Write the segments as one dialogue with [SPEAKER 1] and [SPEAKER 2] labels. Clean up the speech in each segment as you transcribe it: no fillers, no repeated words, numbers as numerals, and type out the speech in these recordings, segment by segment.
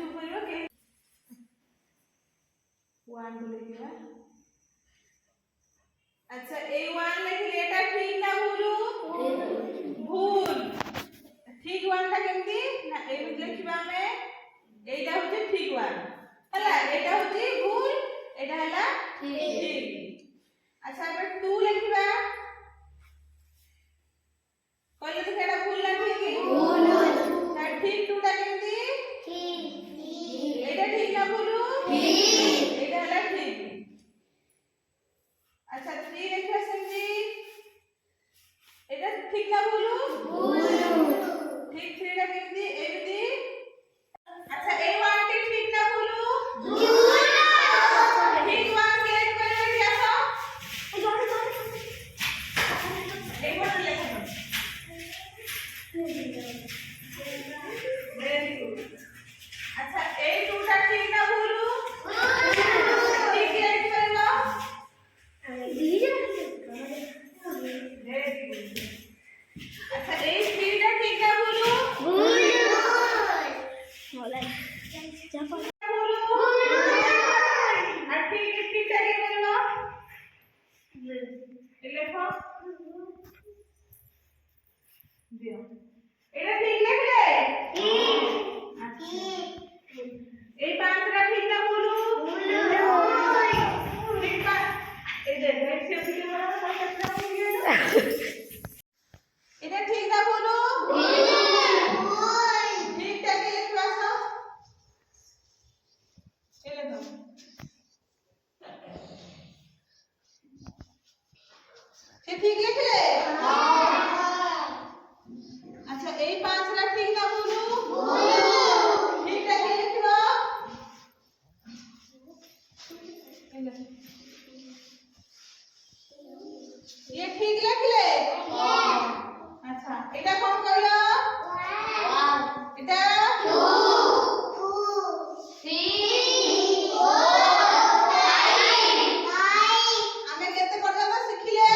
[SPEAKER 1] चुप करियो के 1 লিখিবা। আচ্ছা এই 1 লিখলে এটা ঠিক না ভুল? ভুল। ঠিক 1টা কেমতি না এমতি লিখিবা আমি। এইটা হচ্ছে ঠিক 1 হলা, এটা হচ্ছে ভুল, এটা হলা ঠিক। আচ্ছা এবার 2 লিখিবা। কইলে তো এটা ভুল না ঠিক? ভুল। তার ঠিক 2টা কেমতি? ঠিক। এটা ঠিক না ভুল? ঠিক। এটা হলা ঠিক। আচ্ছা 3 লিখিবা সেমতি। এটা ঠিক না ভুল? ভুল। ঠিক 3টা কেমতি? এমতি। আচ্ছা এই 1টি ঠিক না ভুল? ভুল। ঠিক 1 গেট করে এটি আসো। এই বড় লেখো। Very good. আচ্ছা এই 2টা ঠিক না ভুল? ভুল। ঠিক গেট করে নাও। Very good. আচ্ছা এই 3টা ঠিক না ভুল? ভুল। আর ঠিক ঠিকটা কি বলবো? লেখো দিও। এটা ঠিক লিখলে? ঠিক। আচ্ছা এই 5টা ঠিক না ভুল? ভুল। ঠিক পা এই দেখো এই সেমটি বড় পাঁচটা ভুল গেল। এটা ঠিক না ভুল? ভুল। ঠিকটা কি লিখবা আসো? এলে দাও। সে ঠিক লিখলে? হ্যাঁ। আচ্ছা এই 5টা ঠিক না ভুল? ভুল। ঠিকটা কি লিখবা? এলে ये ठीक लिखले? হ্যাঁ। আচ্ছা এটা কোন কইলো? 1 এটা 2 3 4 5 ଆମେ କେତେ ପର୍ଯ୍ୟନ୍ତ ଶିଖିଲେ?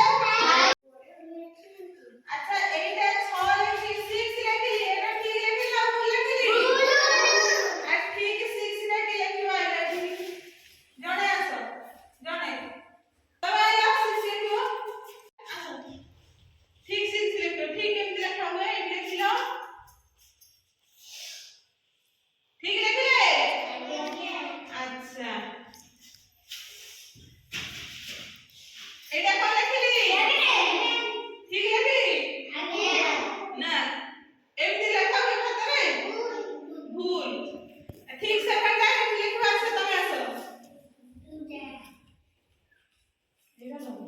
[SPEAKER 1] আচ্ছা এইটা 6 লিখি 6 লিখি এটা ঠিক লিখি না ভুল লিখি? ভুল। আর ঠিক 6 টা কি লিখিবা এটা ঠিক? জনে আসো জনে তবে আজ 6 লিখিও। আসো ঠিক 6 লিখো। ঠিক কেমনে লেখা হবে এটা লিখিলো? ঠিক লিখলে? আচ্ছা এটা কোন লিখলি? ঠিক লিখলি? না এমনি লেখা হবে খাতারে? ভুল। ঠিক সেকেন্ডটা কেমনে লিখবা আসো তুমি আসো। এটা নাও।